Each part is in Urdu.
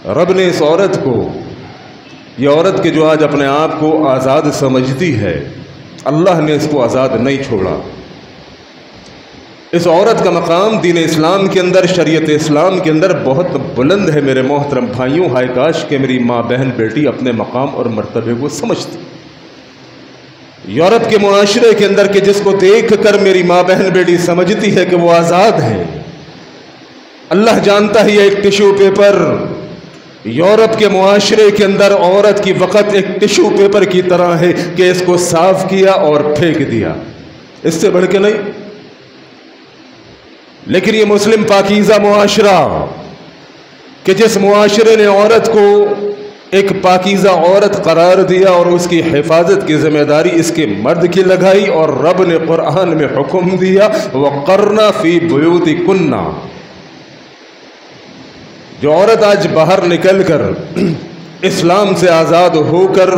رب نے اس عورت کو، یہ عورت کے جو آج اپنے آپ کو آزاد سمجھتی ہے، اللہ نے اس کو آزاد نہیں چھوڑا۔ اس عورت کا مقام دین اسلام کے اندر، شریعت اسلام کے اندر بہت بلند ہے میرے محترم بھائیوں۔ ہائے کاش کہ میری ماں بہن بیٹی اپنے مقام اور مرتبے کو سمجھتی۔ یورپ کے معاشرے کے اندر کہ جس کو دیکھ کر میری ماں بہن بیٹی سمجھتی ہے کہ وہ آزاد ہے، اللہ جانتا ہے یہ ایک ٹشو پیپر یورپ کے معاشرے کے اندر عورت کی وقت ایک ٹشو پیپر کی طرح ہے کہ اس کو صاف کیا اور پھینک دیا، اس سے بڑھ کے نہیں۔ لیکن یہ مسلم پاکیزہ معاشرہ کہ جس معاشرے نے عورت کو ایک پاکیزہ عورت قرار دیا اور اس کی حفاظت کی ذمہ داری اس کے مرد کی لگائی، اور رب نے قرآن میں حکم دیا وَقَرْنَ فِي بُيُوتِكُنَّ۔ جو عورت آج باہر نکل کر اسلام سے آزاد ہو کر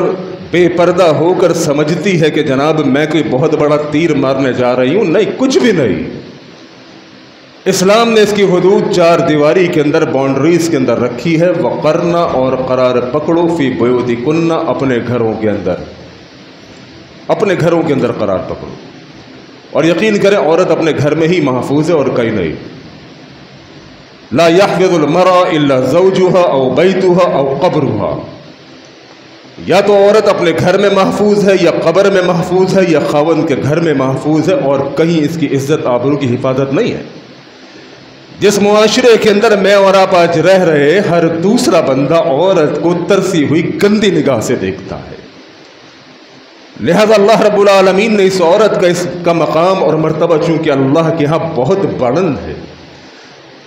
بے پردہ ہو کر سمجھتی ہے کہ جناب میں کوئی بہت بڑا تیر مارنے جا رہی ہوں، نہیں، کچھ بھی نہیں۔ اسلام نے اس کی حدود چار دیواری کے اندر، باؤنڈریز کے اندر رکھی ہے۔ وقرنا، اور قرار پکڑو، فی بیوتکن، اپنے گھروں کے اندر، اپنے گھروں کے اندر قرار پکڑو، اور یقین کریں عورت اپنے گھر میں ہی محفوظ ہے اور کہیں نہیں۔ لا يحفظ المرأة الا زوجها او بیتها او قبرها، یا تو عورت اپنے گھر میں محفوظ ہے یا قبر میں محفوظ ہے یا خاوند کے گھر میں محفوظ ہے، اور کہیں اس کی عزت آبرو کی حفاظت نہیں ہے۔ جس معاشرے کے اندر میں اور آپ آج رہ رہے، ہر دوسرا بندہ عورت کو ترسی ہوئی گندی نگاہ سے دیکھتا ہے، لہذا اللہ رب العالمین نے اس عورت کا مقام اور مرتبہ چونکہ اللہ کے ہاں بہت بلند ہے،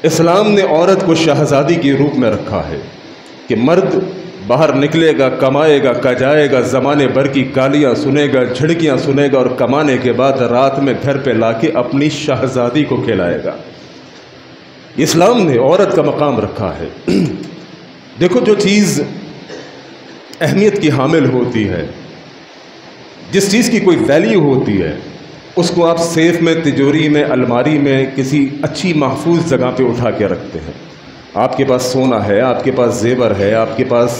اسلام نے عورت کو شہزادی کے روپ میں رکھا ہے کہ مرد باہر نکلے گا، کمائے گا، کجائے گا، زمانے بھر کی گالیاں سنے گا، جھڑکیاں سنے گا، اور کمانے کے بعد رات میں گھر پہ لا کے اپنی شہزادی کو کھلائے گا۔ اسلام نے عورت کا مقام رکھا ہے۔ دیکھو، جو چیز اہمیت کی حامل ہوتی ہے، جس چیز کی کوئی ویلیو ہوتی ہے، اس کو آپ سیف میں، تجوری میں، الماری میں، کسی اچھی محفوظ جگہ پہ اٹھا کے رکھتے ہیں۔ آپ کے پاس سونا ہے، آپ کے پاس زیور ہے، آپ کے پاس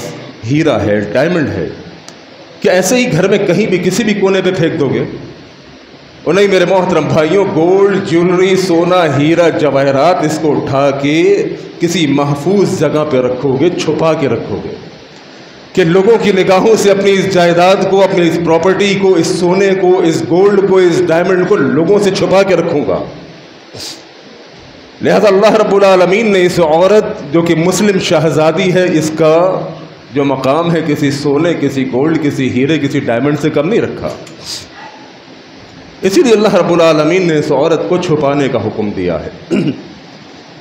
ہیرا ہے، ڈائمنڈ ہے، کہ ایسے ہی گھر میں کہیں بھی کسی بھی کونے پہ پھینک دو گے؟ اور نہیں میرے محترم بھائیوں، گولڈ، جیولری، سونا، ہیرا، جواہرات، اس کو اٹھا کے کسی محفوظ جگہ پہ رکھو گے، چھپا کے رکھو گے کہ لوگوں کی نگاہوں سے اپنی اس جائیداد کو، اپنی اس پراپرٹی کو، اس سونے کو، اس گولڈ کو، اس ڈائمنڈ کو لوگوں سے چھپا کے رکھوں گا۔ لہذا اللہ رب العالمین نے اس عورت جو کہ مسلم شہزادی ہے، اس کا جو مقام ہے کسی سونے، کسی گولڈ، کسی ہیرے، کسی ڈائمنڈ سے کم نہیں رکھا۔ اسی لیے اللہ رب العالمین نے اس عورت کو چھپانے کا حکم دیا ہے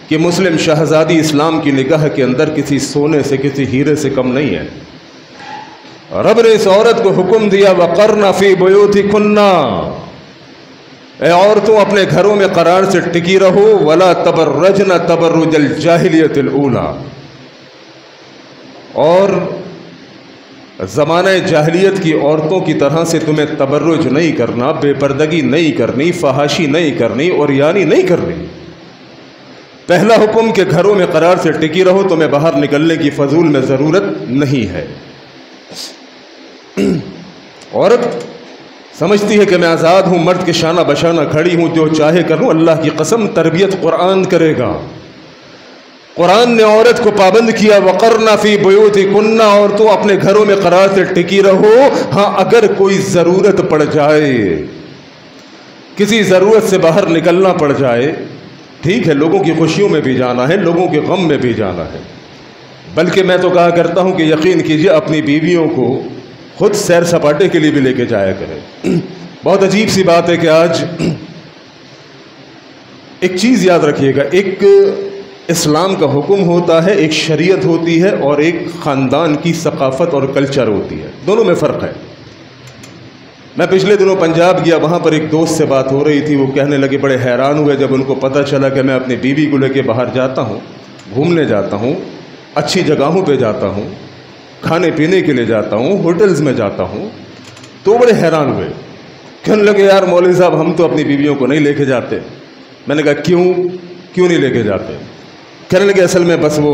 کہ مسلم شہزادی اسلام کی نگاہ کے اندر کسی سونے سے، کسی ہیرے سے کم نہیں ہے۔ رب نے اس عورت کو حکم دیا وَقَرْنَ فِي بُيُوتِكُنَّ، اے عورتوں اپنے گھروں میں قرار سے ٹکی رہو، وَلَا تَبَرَّجْنَ تَبَرُّجَ الْجَاهِلِيَّةِ الْأُولَى، اور زمانہ جاہلیت کی عورتوں کی طرح سے تمہیں تبرج نہیں کرنا، بے پردگی نہیں کرنی، فحاشی نہیں کرنی، عریانی نہیں کرنی۔ پہلا حکم کہ گھروں میں قرار سے ٹکی رہو، تمہیں باہر نکلنے کی فضول میں ضرورت نہیں ہے۔ عورت سمجھتی ہے کہ میں آزاد ہوں، مرد کے شانہ بشانہ کھڑی ہوں، جو چاہے کروں۔ اللہ کی قسم تربیت قرآن کرے گا۔ قرآن نے عورت کو پابند کیا وَقَرْنَ فِي بُيُوتِكُنَّ، اور تو اپنے گھروں میں قرار سے ٹکی رہو۔ ہاں اگر کوئی ضرورت پڑ جائے، کسی ضرورت سے باہر نکلنا پڑ جائے، ٹھیک ہے، لوگوں کی خوشیوں میں بھی جانا ہے، لوگوں کے غم میں بھی جانا ہے، بلکہ میں تو کہا کرتا ہوں کہ یقین کیجئے اپنی بیویوں کو خود سیر سپاٹے کے لیے بھی لے کے جایا کرے۔ بہت عجیب سی بات ہے کہ آج ایک چیز یاد رکھیے گا، ایک اسلام کا حکم ہوتا ہے، ایک شریعت ہوتی ہے، اور ایک خاندان کی ثقافت اور کلچر ہوتی ہے، دونوں میں فرق ہے۔ میں پچھلے دنوں پنجاب گیا، وہاں پر ایک دوست سے بات ہو رہی تھی، وہ کہنے لگے بڑے حیران ہوئے جب ان کو پتہ چلا کہ میں اپنی بیوی کو لے کے باہر جاتا ہوں، گھومنے جاتا ہوں، اچھی جگہوں پہ جاتا ہوں، کھانے پینے کے لیے جاتا ہوں، ہوٹلز میں جاتا ہوں، تو بڑے حیران ہوئے، کہنے لگے یار مولوی صاحب ہم تو اپنی بیویوں کو نہیں لے کے جاتے۔ میں نے کہا کیوں نہیں لے کے جاتے؟ کہنے لگے اصل میں بس وہ